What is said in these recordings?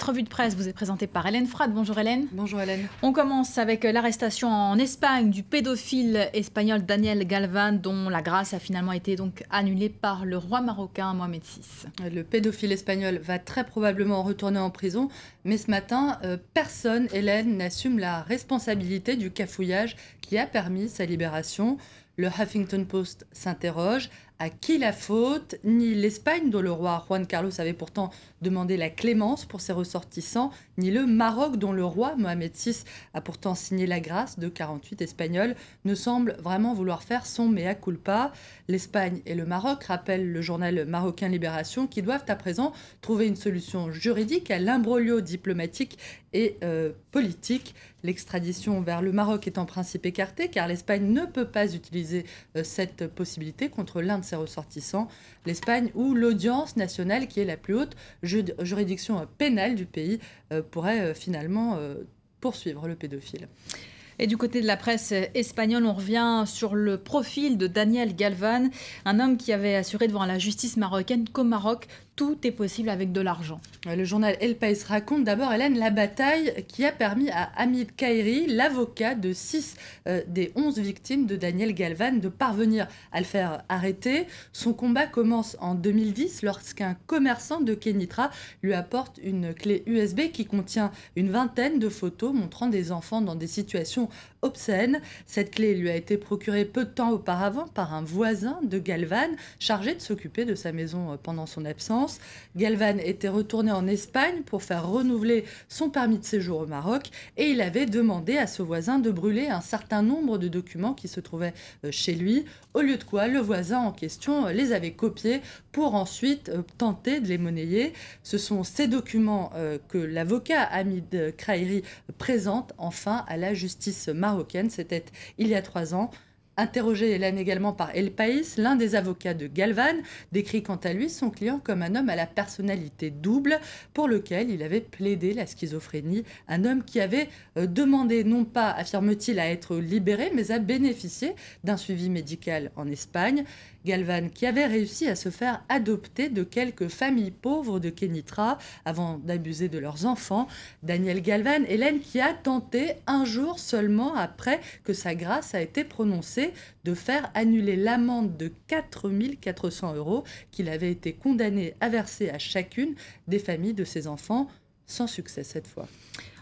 revue de presse vous est présentée par Hélène Frade. Bonjour Hélène. Bonjour Hélène. On commence avec l'arrestation en Espagne du pédophile espagnol Daniel Galvan, dont la grâce a finalement été donc annulée par le roi marocain Mohamed VI. Le pédophile espagnol va très probablement retourner en prison, mais ce matin, personne, Hélène, n'assume la responsabilité du cafouillage qui a permis sa libération. Le Huffington Post s'interroge. À qui la faute? Ni l'Espagne, dont le roi Juan Carlos avait pourtant demandé la clémence pour ses ressortissants, ni le Maroc, dont le roi Mohamed VI a pourtant signé la grâce de 48 Espagnols, ne semblent vraiment vouloir faire son mea culpa. L'Espagne et le Maroc, rappelle le journal marocain Libération, qui doivent à présent trouver une solution juridique à l'imbroglio diplomatique et politique. L'extradition vers le Maroc est en principe écartée, car l'Espagne ne peut pas utiliser cette possibilité contre l'un de ses ressortissants. L'Espagne, où l'audience nationale, qui est la plus haute juridiction pénale du pays, pourrait finalement poursuivre le pédophile. Et du côté de la presse espagnole, on revient sur le profil de Daniel Galvan, un homme qui avait assuré devant la justice marocaine qu'au Maroc, tout est possible avec de l'argent. Le journal El País raconte d'abord, Hélène, la bataille qui a permis à Hamid Khairi, l'avocat de 6 des 11 victimes de Daniel Galvan, de parvenir à le faire arrêter. Son combat commence en 2010 lorsqu'un commerçant de Kénitra lui apporte une clé USB qui contient une vingtaine de photos montrant des enfants dans des situations obscènes. Cette clé lui a été procurée peu de temps auparavant par un voisin de Galvan chargé de s'occuper de sa maison pendant son absence. Galvan était retourné en Espagne pour faire renouveler son permis de séjour au Maroc et il avait demandé à ce voisin de brûler un certain nombre de documents qui se trouvaient chez lui, au lieu de quoi le voisin en question les avait copiés pour ensuite tenter de les monnayer. Ce sont ces documents que l'avocat Hamid Khairi présente enfin à la justice marocaine. C'était il y a 3 ans. Interrogé, Hélène, également par El País, l'un des avocats de Galvan décrit quant à lui son client comme un homme à la personnalité double pour lequel il avait plaidé la schizophrénie. Un homme qui avait demandé, non pas, affirme-t-il, à être libéré, mais à bénéficier d'un suivi médical en Espagne. Galvan qui avait réussi à se faire adopter de quelques familles pauvres de Kénitra avant d'abuser de leurs enfants. Daniel Galvan, Hélène, qui a tenté un jour seulement après que sa grâce a été prononcée de faire annuler l'amende de 4 400 € qu'il avait été condamné à verser à chacune des familles de ses enfants, sans succès cette fois.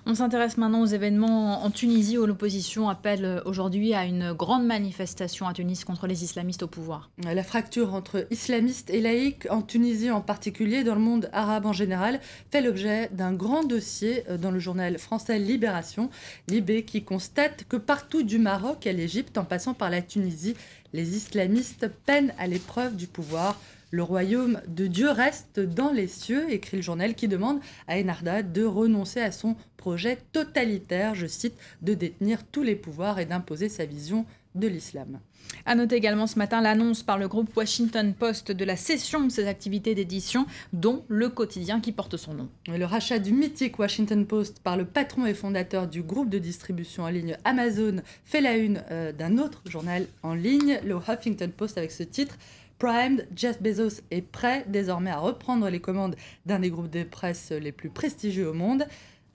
On s'intéresse maintenant aux événements en Tunisie où l'opposition appelle aujourd'hui à une grande manifestation à Tunis contre les islamistes au pouvoir. La fracture entre islamistes et laïcs en Tunisie en particulier, dans le monde arabe en général, fait l'objet d'un grand dossier dans le journal français Libération. Libé qui constate que partout du Maroc à l'Égypte, en passant par la Tunisie, les islamistes peinent à l'épreuve du pouvoir. Le royaume de Dieu reste dans les cieux, écrit le journal, qui demande à Enarda de renoncer à son projet totalitaire, je cite, de détenir tous les pouvoirs et d'imposer sa vision de l'islam. À noter également ce matin l'annonce par le groupe Washington Post de la cession de ses activités d'édition, dont le quotidien qui porte son nom. Le rachat du mythique Washington Post par le patron et fondateur du groupe de distribution en ligne Amazon fait la une d'un autre journal en ligne, le Huffington Post, avec ce titre: Primed, Jeff Bezos est prêt désormais à reprendre les commandes d'un des groupes de presse les plus prestigieux au monde.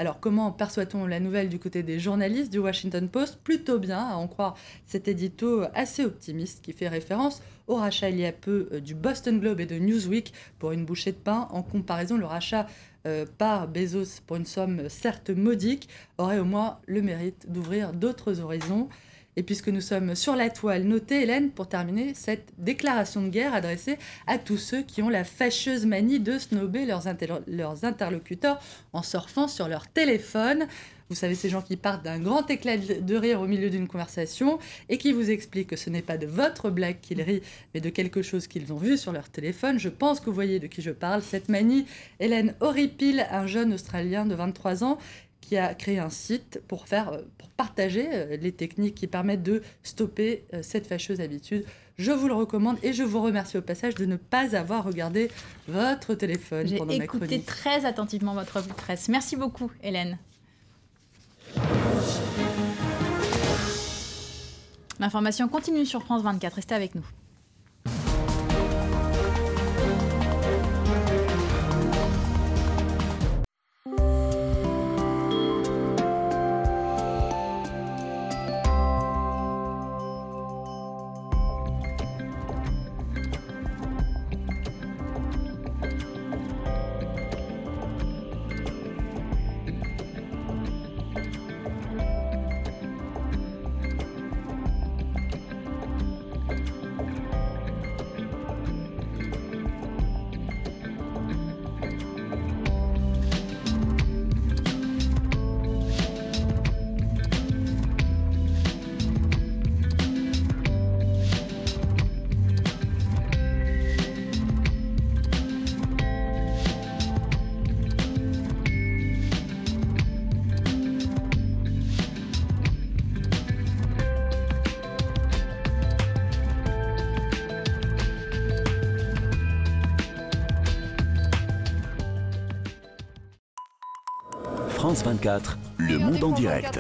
Alors comment perçoit-on la nouvelle du côté des journalistes du Washington Post? Plutôt bien, à en croire cet édito assez optimiste qui fait référence au rachat il y a peu du Boston Globe et de Newsweek pour une bouchée de pain. En comparaison, le rachat par Bezos pour une somme certes modique aurait au moins le mérite d'ouvrir d'autres horizons. Et puisque nous sommes sur la toile, notez, Hélène, pour terminer, cette déclaration de guerre adressée à tous ceux qui ont la fâcheuse manie de snober leurs interlocuteurs en surfant sur leur téléphone. Vous savez, ces gens qui partent d'un grand éclat de rire au milieu d'une conversation et qui vous expliquent que ce n'est pas de votre blague qu'ils rient, mais de quelque chose qu'ils ont vu sur leur téléphone. Je pense que vous voyez de qui je parle. Cette manie, Hélène horripile, un jeune Australien de 23 ans, qui a créé un site pour partager les techniques qui permettent de stopper cette fâcheuse habitude. Je vous le recommande et je vous remercie au passage de ne pas avoir regardé votre téléphone pendant ma chronique. J'ai écouté très attentivement votre revue de presse. Merci beaucoup, Hélène. L'information continue sur France 24. Restez avec nous. France 24, le monde en direct.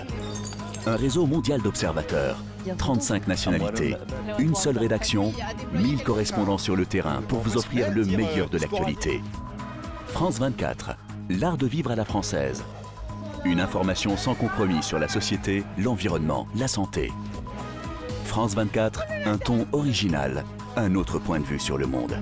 Un réseau mondial d'observateurs, 35 nationalités, une seule rédaction, 1000 correspondants sur le terrain pour vous offrir le meilleur de l'actualité. France 24, l'art de vivre à la française. Une information sans compromis sur la société, l'environnement, la santé. France 24, un ton original, un autre point de vue sur le monde.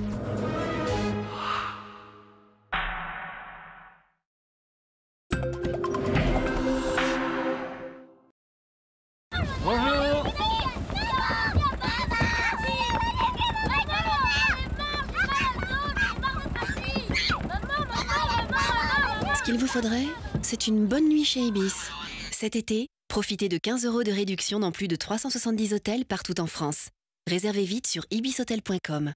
Ce qu'il vous faudrait, c'est une bonne nuit chez Ibis. Cet été, profitez de 15 € de réduction dans plus de 370 hôtels partout en France. Réservez vite sur ibishotel.com.